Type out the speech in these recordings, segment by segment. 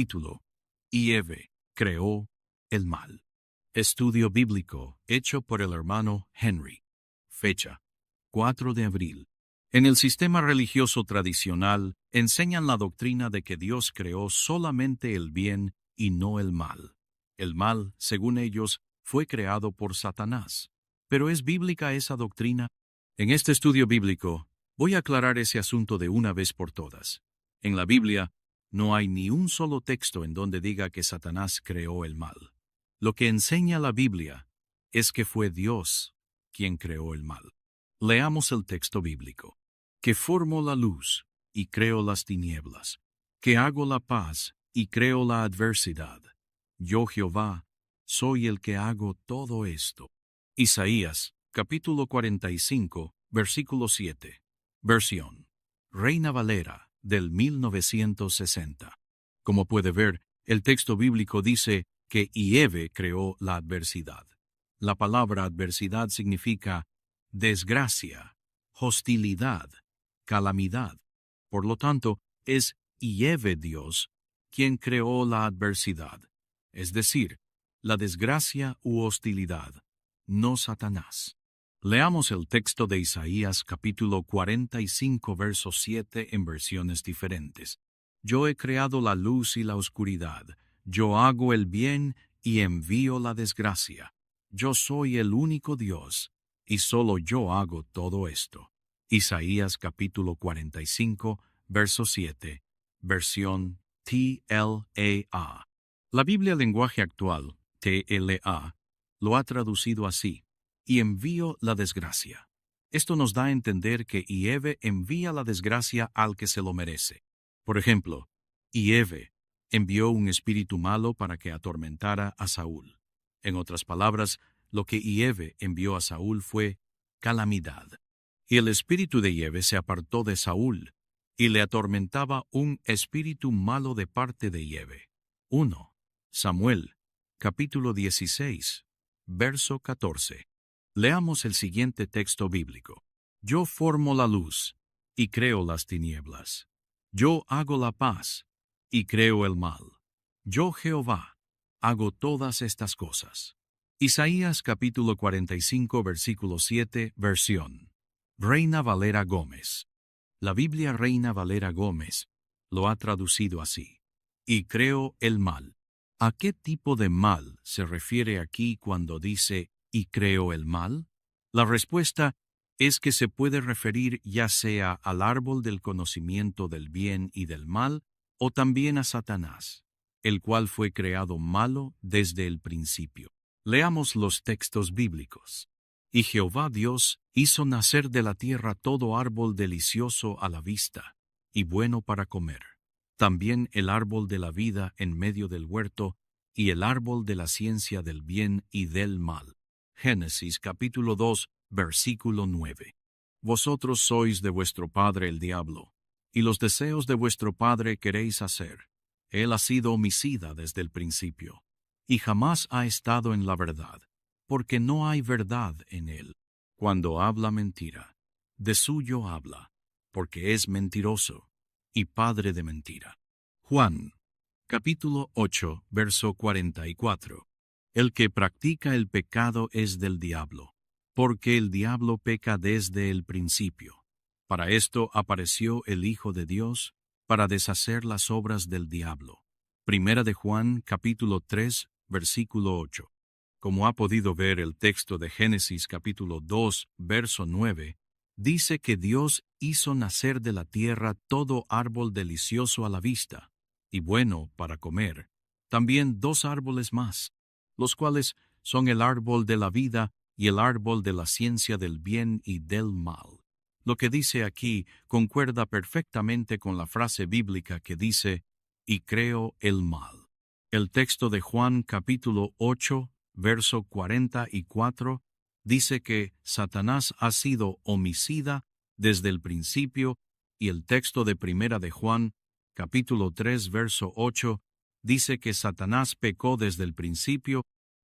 Título: Y Eve creó el mal. Estudio bíblico hecho por el hermano Henry. Fecha: 4 de abril. En el sistema religioso tradicional enseñan la doctrina de que Dios creó solamente el bien y no el mal. El mal, según ellos, fue creado por Satanás. ¿Pero es bíblica esa doctrina? En este estudio bíblico voy a aclarar ese asunto de una vez por todas. En la Biblia no hay ni un solo texto en donde diga que Satanás creó el mal. Lo que enseña la Biblia es que fue Dios quien creó el mal. Leamos el texto bíblico. Que formo la luz y creo las tinieblas, que hago la paz y creo la adversidad. Yo, Jehová, soy el que hago todo esto. Isaías, capítulo 45, versículo 7. Versión: Reina Valera, del 1960. Como puede ver, el texto bíblico dice que Eve creó la adversidad. La palabra adversidad significa desgracia, hostilidad, calamidad. Por lo tanto, es Eve Dios quien creó la adversidad, es decir, la desgracia u hostilidad, no Satanás. Leamos el texto de Isaías capítulo 45 verso 7 en versiones diferentes. Yo he creado la luz y la oscuridad, yo hago el bien y envío la desgracia. Yo soy el único Dios, y solo yo hago todo esto. Isaías capítulo 45, verso 7, versión TLAA. La Biblia Lenguaje Actual, TLA, lo ha traducido así: y envío la desgracia. Esto nos da a entender que Eve envía la desgracia al que se lo merece. Por ejemplo, Eve envió un espíritu malo para que atormentara a Saúl. En otras palabras, lo que Eve envió a Saúl fue calamidad. Y el espíritu de Eve se apartó de Saúl, y le atormentaba un espíritu malo de parte de Eve. 1 Samuel, capítulo 16, verso 14. Leamos el siguiente texto bíblico. Yo formo la luz, y creo las tinieblas. Yo hago la paz, y creo el mal. Yo, Jehová, hago todas estas cosas. Isaías capítulo 45, versículo 7, versión: Reina Valera Gómez. La Biblia Reina Valera Gómez lo ha traducido así: y creo el mal. ¿A qué tipo de mal se refiere aquí cuando dice y creo el mal? La respuesta es que se puede referir ya sea al árbol del conocimiento del bien y del mal, o también a Satanás, el cual fue creado malo desde el principio. Leamos los textos bíblicos. Y Jehová Dios hizo nacer de la tierra todo árbol delicioso a la vista, y bueno para comer. También el árbol de la vida en medio del huerto, y el árbol de la ciencia del bien y del mal. Génesis capítulo 2, versículo 9. Vosotros sois de vuestro padre el diablo, y los deseos de vuestro padre queréis hacer. Él ha sido homicida desde el principio, y jamás ha estado en la verdad, porque no hay verdad en él. Cuando habla mentira, de suyo habla, porque es mentiroso y padre de mentira. Juan, capítulo 8, verso 44. El que practica el pecado es del diablo, porque el diablo peca desde el principio. Para esto apareció el Hijo de Dios, para deshacer las obras del diablo. Primera de Juan, capítulo 3, versículo 8. Como ha podido ver, el texto de Génesis capítulo 2, verso 9, dice que Dios hizo nacer de la tierra todo árbol delicioso a la vista, y bueno para comer, también dos árboles más, los cuales son el árbol de la vida y el árbol de la ciencia del bien y del mal. Lo que dice aquí concuerda perfectamente con la frase bíblica que dice, y creo el mal. El texto de Juan capítulo 8, verso 44, dice que Satanás ha sido homicida desde el principio, y el texto de Primera de Juan capítulo 3, verso 8, dice que Satanás pecó desde el principio.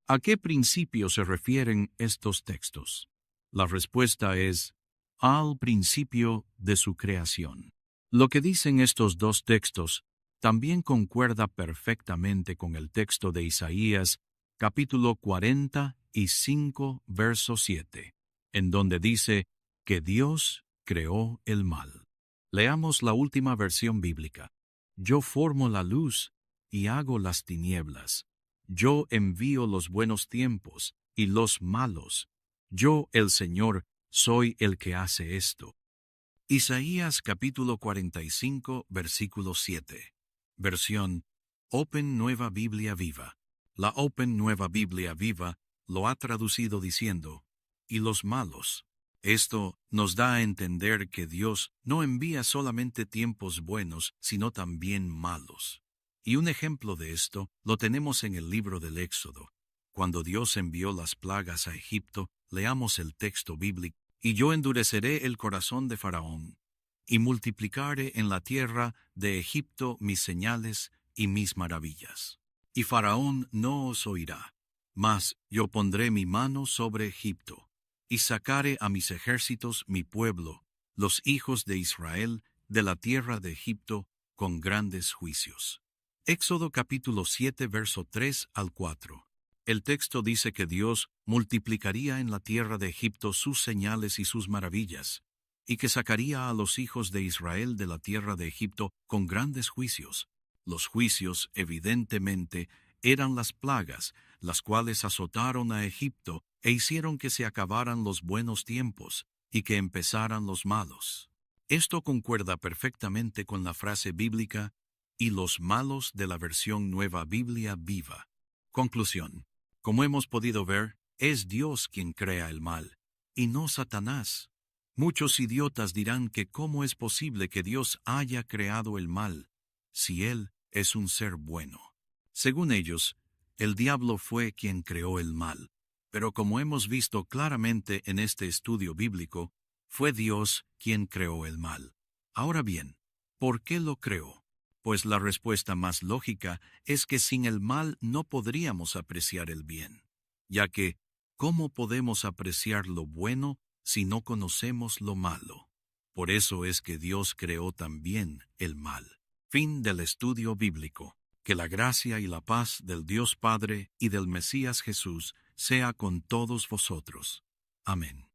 ¿A qué principio se refieren estos textos? La respuesta es al principio de su creación. Lo que dicen estos dos textos también concuerda perfectamente con el texto de Isaías, capítulo 45, verso 7, en donde dice que Dios creó el mal. Leamos la última versión bíblica. Yo formo la luz y hago las tinieblas. Yo envío los buenos tiempos y los malos. Yo, el Señor, soy el que hace esto. Isaías capítulo 45, versículo 7. Versión Open Nueva Biblia Viva. La Open Nueva Biblia Viva lo ha traducido diciendo, y los malos. Esto nos da a entender que Dios no envía solamente tiempos buenos, sino también malos. Y un ejemplo de esto lo tenemos en el libro del Éxodo. Cuando Dios envió las plagas a Egipto, leamos el texto bíblico. Y yo endureceré el corazón de Faraón, y multiplicaré en la tierra de Egipto mis señales y mis maravillas. Y Faraón no os oirá, mas yo pondré mi mano sobre Egipto, y sacaré a mis ejércitos mi pueblo, los hijos de Israel, de la tierra de Egipto, con grandes juicios. Éxodo capítulo 7, verso 3 al 4. El texto dice que Dios multiplicaría en la tierra de Egipto sus señales y sus maravillas, y que sacaría a los hijos de Israel de la tierra de Egipto con grandes juicios. Los juicios, evidentemente, eran las plagas, las cuales azotaron a Egipto e hicieron que se acabaran los buenos tiempos y que empezaran los malos. Esto concuerda perfectamente con la frase bíblica, y los malos de la versión Nueva Biblia Viva. Conclusión. Como hemos podido ver, es Dios quien crea el mal, y no Satanás. Muchos idiotas dirán que cómo es posible que Dios haya creado el mal, si Él es un ser bueno. Según ellos, el diablo fue quien creó el mal, pero como hemos visto claramente en este estudio bíblico, fue Dios quien creó el mal. Ahora bien, ¿por qué lo creó? Pues la respuesta más lógica es que sin el mal no podríamos apreciar el bien, ya que, ¿cómo podemos apreciar lo bueno si no conocemos lo malo? Por eso es que Dios creó también el mal. Fin del estudio bíblico. Que la gracia y la paz del Dios Padre y del Mesías Jesús sea con todos vosotros. Amén.